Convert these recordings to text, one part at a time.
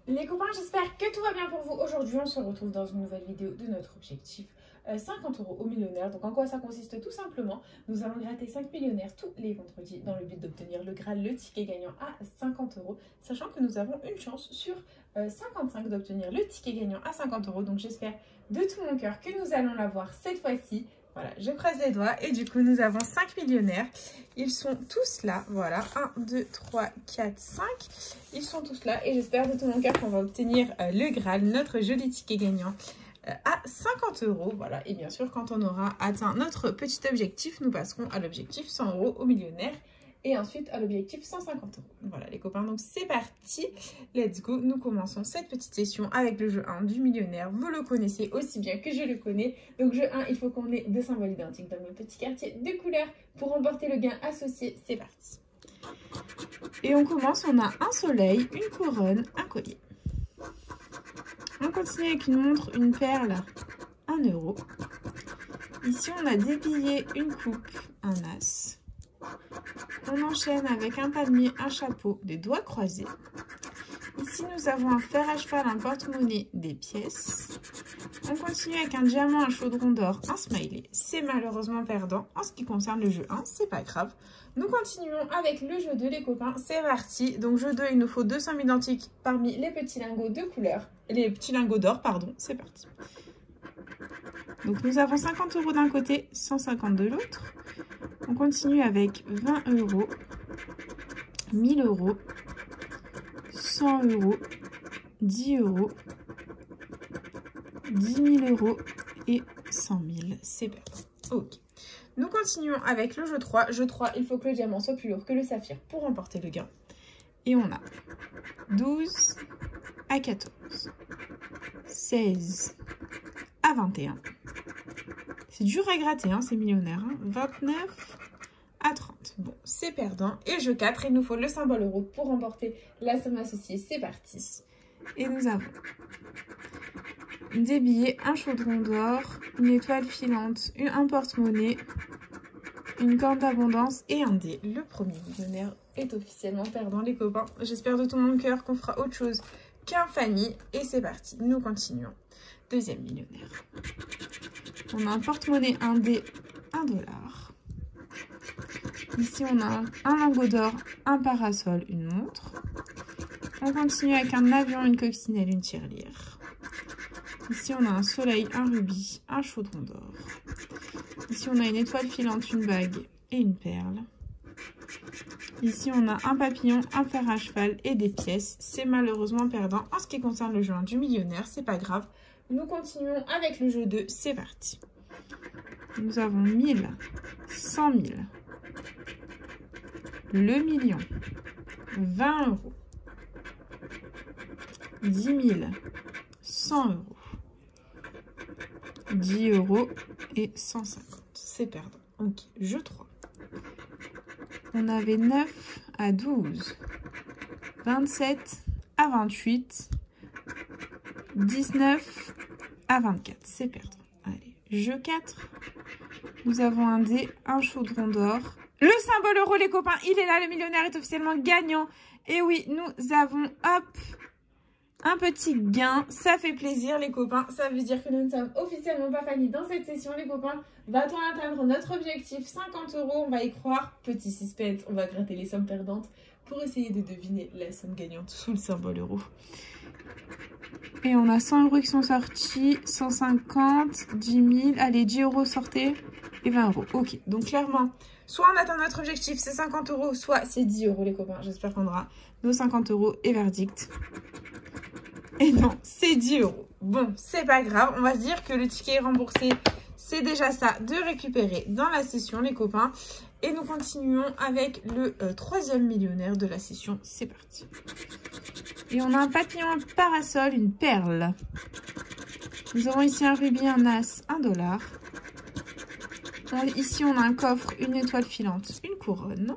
Les copains, j'espère que tout va bien pour vous. Aujourd'hui, on se retrouve dans une nouvelle vidéo de notre objectif 50 € au millionnaire. Donc en quoi ça consiste? Tout simplement, nous allons gratter 5 millionnaires tous les vendredis dans le but d'obtenir le Graal, le ticket gagnant à 50 €, sachant que nous avons une chance sur 55 d'obtenir le ticket gagnant à 50 €. Donc j'espère de tout mon cœur que nous allons l'avoir cette fois-ci. Voilà, je croise les doigts et du coup nous avons 5 millionnaires. Ils sont tous là, voilà, 1, 2, 3, 4, 5. Ils sont tous là et j'espère de tout mon cœur qu'on va obtenir le Graal, notre joli ticket gagnant à 50 €. Voilà, et bien sûr quand on aura atteint notre petit objectif, nous passerons à l'objectif 100 € au millionnaire. Et ensuite à l'objectif 150 €. Voilà les copains, donc c'est parti, let's go. Nous commençons cette petite session avec le jeu 1 du millionnaire. Vous le connaissez aussi bien que je le connais. Donc jeu 1, il faut qu'on ait deux symboles identiques dans le petit quartier de couleurs pour remporter le gain associé. C'est parti. Et on commence, on a un soleil, une couronne, un collier. On continue avec une montre, une perle, 1 €. Ici on a des billets, une coupe, un as. On enchaîne avec un palmier, un chapeau, des doigts croisés. Ici, nous avons un fer à cheval, un porte-monnaie, des pièces. On continue avec un diamant, un chaudron d'or, un smiley. C'est malheureusement perdant en ce qui concerne le jeu 1, c'est pas grave. Nous continuons avec le jeu 2, les copains. C'est parti. Donc, jeu 2, il nous faut deux sommes identiques parmi les petits lingots de couleur. Les petits lingots d'or, pardon. C'est parti. Donc, nous avons 50 € d'un côté, 150 € de l'autre. On continue avec 20 €, 1000 €, 100 €, 10 €, 10 000 € et 100 000. C'est perdant. Ok. Nous continuons avec le jeu 3. Jeu 3, il faut que le diamant soit plus lourd que le saphir pour remporter le gain. Et on a 12 à 14, 16 à 21. C'est dur à gratter, hein, ces millionnaires. Hein. 29 à 30. Bon, c'est perdant. Et jeu 4, il nous faut le symbole euro pour remporter la somme associée. C'est parti. Et nous avons des billets, un chaudron d'or, une étoile filante, un porte-monnaie, une corde d'abondance et un dé. Le premier millionnaire est officiellement perdant, les copains. J'espère de tout mon cœur qu'on fera autre chose qu'un Fanny. Et c'est parti. Nous continuons. Deuxième millionnaire. On a un porte-monnaie, un dé, 1 $. Ici, on a un lingot d'or, un parasol, une montre. On continue avec un avion, une coccinelle, une tirelire. Ici, on a un soleil, un rubis, un chaudron d'or. Ici, on a une étoile filante, une bague et une perle. Ici, on a un papillon, un fer à cheval et des pièces. C'est malheureusement perdant en ce qui concerne le jeu 1 du millionnaire. C'est pas grave. Nous continuons avec le jeu 2. C'est parti. Nous avons 1000, 100 000, le million, 20 €, 10 000, 100 €, 10 € et 150. C'est perdant. Ok, jeu 3. On avait 9 à 12, 27 à 28, 19 à 24. C'est perdant. Allez, jeu 4. Nous avons un dé, un chaudron d'or. Le symbole euro, les copains, il est là. Le millionnaire est officiellement gagnant. Et oui, nous avons, hop, un petit gain. Ça fait plaisir, les copains. Ça veut dire que nous ne sommes officiellement pas Fanny dans cette session, les copains. Va-t-on atteindre notre objectif 50 €? On va y croire. Petit suspense, on va gratter les sommes perdantes pour essayer de deviner la somme gagnante sous le symbole euro. Et on a 100 € qui sont sortis, 150, 10 000, allez 10 € sortez et 20 €. Ok, donc clairement, soit on atteint notre objectif, c'est 50 €, soit c'est 10 € les copains. J'espère qu'on aura nos 50 € et verdict. Et non, c'est 10 €. Bon, c'est pas grave, on va se dire que le ticket est remboursé. C'est déjà ça de récupérer dans la session les copains. Et nous continuons avec le troisième millionnaire de la session. C'est parti. Et on a un papillon, un parasol, une perle. Nous avons ici un rubis, un as, 1 $. Ici, on a un coffre, une étoile filante, une couronne.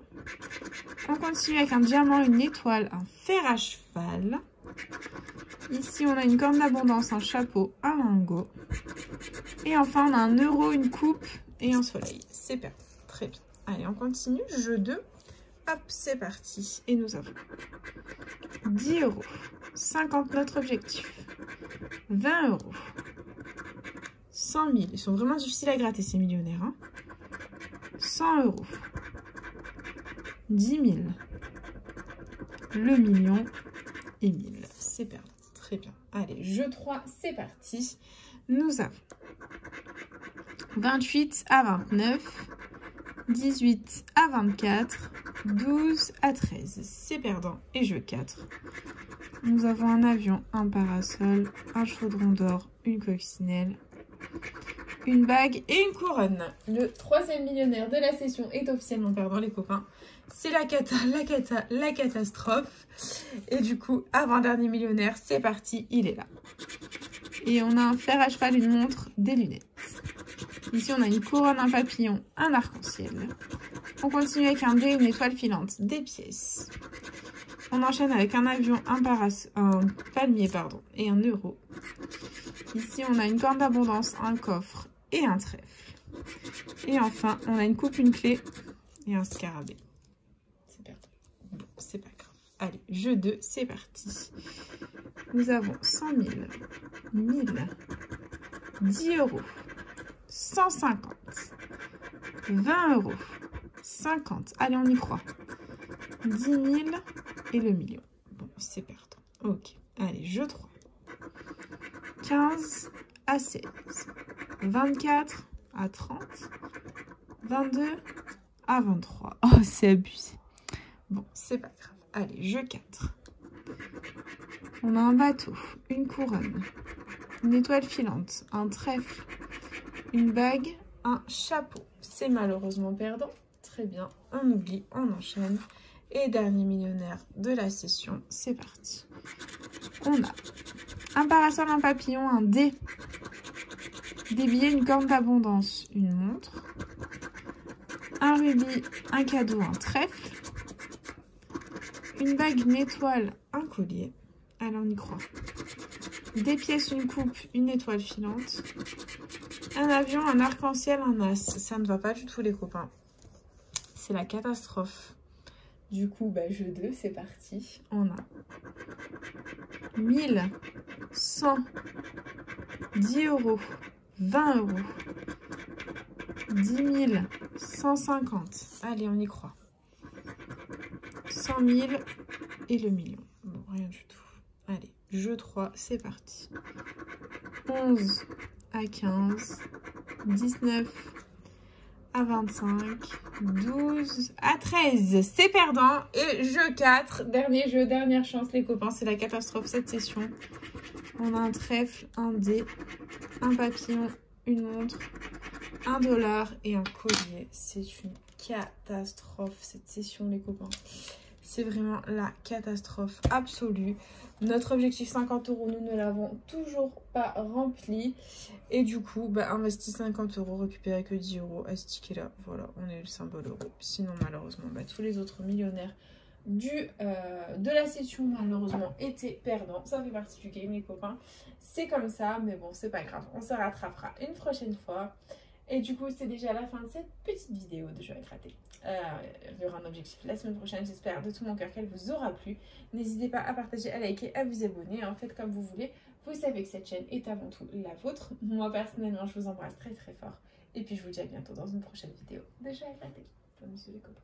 On continue avec un diamant, une étoile, un fer à cheval. Ici, on a une corne d'abondance, un chapeau, un lingot. Et enfin, on a 1 €, une coupe et un soleil. C'est perdant. Très bien. Allez, on continue. Jeu 2. Hop, c'est parti. Et nous avons 10 €, 50, notre objectif. 20 euros. 100 000. Ils sont vraiment difficiles à gratter, ces millionnaires. Hein. 100 euros. 10 000. Le million et 1000. C'est perdu. Très bien. Allez, jeu 3, c'est parti. Nous avons 28 à 29, 18 à 24, 12 à 13. C'est perdant. Et jeu 4. Nous avons un avion, un parasol, un chaudron d'or, une coccinelle, une bague et une couronne. Le troisième millionnaire de la session est officiellement perdant, les copains. C'est la catastrophe. Et du coup, avant-dernier millionnaire, c'est parti, il est là. Et on a un fer à cheval, une montre, des lunettes. Ici, on a une couronne, un papillon, un arc-en-ciel. On continue avec un dé, une étoile filante, des pièces. On enchaîne avec un avion, un palmier, pardon, et un euro. Ici, on a une corne d'abondance, un coffre et un trèfle. Et enfin, on a une coupe, une clé et un scarabée. C'est perdu. Bon, c'est pas grave. Allez, jeu 2, c'est parti. Nous avons 100 000, 1000, 10 euros, 150, 20 euros, 50. Allez, on y croit. 10 000 et le million. Bon, c'est perdant. Ok. Allez, jeu 3. 15 à 16. 24 à 30. 22 à 23. Oh, c'est abusé. Bon, c'est pas grave. Allez, jeu 4. On a un bateau, une couronne, une étoile filante, un trèfle, une bague, un chapeau. C'est malheureusement perdant. Très bien, on oublie, on enchaîne. Et dernier millionnaire de la session, c'est parti. On a un parasol, un papillon, un dé, des billets, une corne d'abondance, une montre, un rubis, un cadeau, un trèfle, une bague, une étoile, un collier. Allez, on y croit. Des pièces, une coupe, une étoile filante, un avion, un arc-en-ciel, un as. Ça ne va pas du tout, les copains. C'est la catastrophe. Du coup, bah, jeu 2, c'est parti. On a 1000, 100, 10 euros, 20 euros, 10 000, 150. Allez, on y croit. 100 000 et le million. Bon, rien du tout. Allez, jeu 3, c'est parti. 11 à 15, 19 à 25, 12 à 13. C'est perdant. Et jeu 4, dernier jeu, dernière chance, les copains. C'est la catastrophe cette session. On a un trèfle, un dé, un papillon, une montre, $1 et un collier. C'est une catastrophe cette session, les copains. C'est vraiment la catastrophe absolue. Notre objectif 50 euros, nous ne l'avons toujours pas rempli. Et du coup, bah, investi 50 euros, récupérer que 10 euros à ce ticket-là. Voilà, on a eu le symbole euro. Sinon, malheureusement, bah, tous les autres millionnaires de la session, malheureusement, étaient perdants. Ça fait partie du game, les copains. C'est comme ça, mais bon, c'est pas grave. On se rattrapera une prochaine fois. Et du coup, c'est déjà la fin de cette petite vidéo de jeu à gratter. Il y aura un objectif la semaine prochaine. J'espère de tout mon cœur qu'elle vous aura plu. N'hésitez pas à partager, à liker, à vous abonner. En fait, comme vous voulez. Vous savez que cette chaîne est avant tout la vôtre. Moi, personnellement, je vous embrasse très très fort. Et puis, je vous dis à bientôt dans une prochaine vidéo de jeu à gratter. Bonne nuit les copains.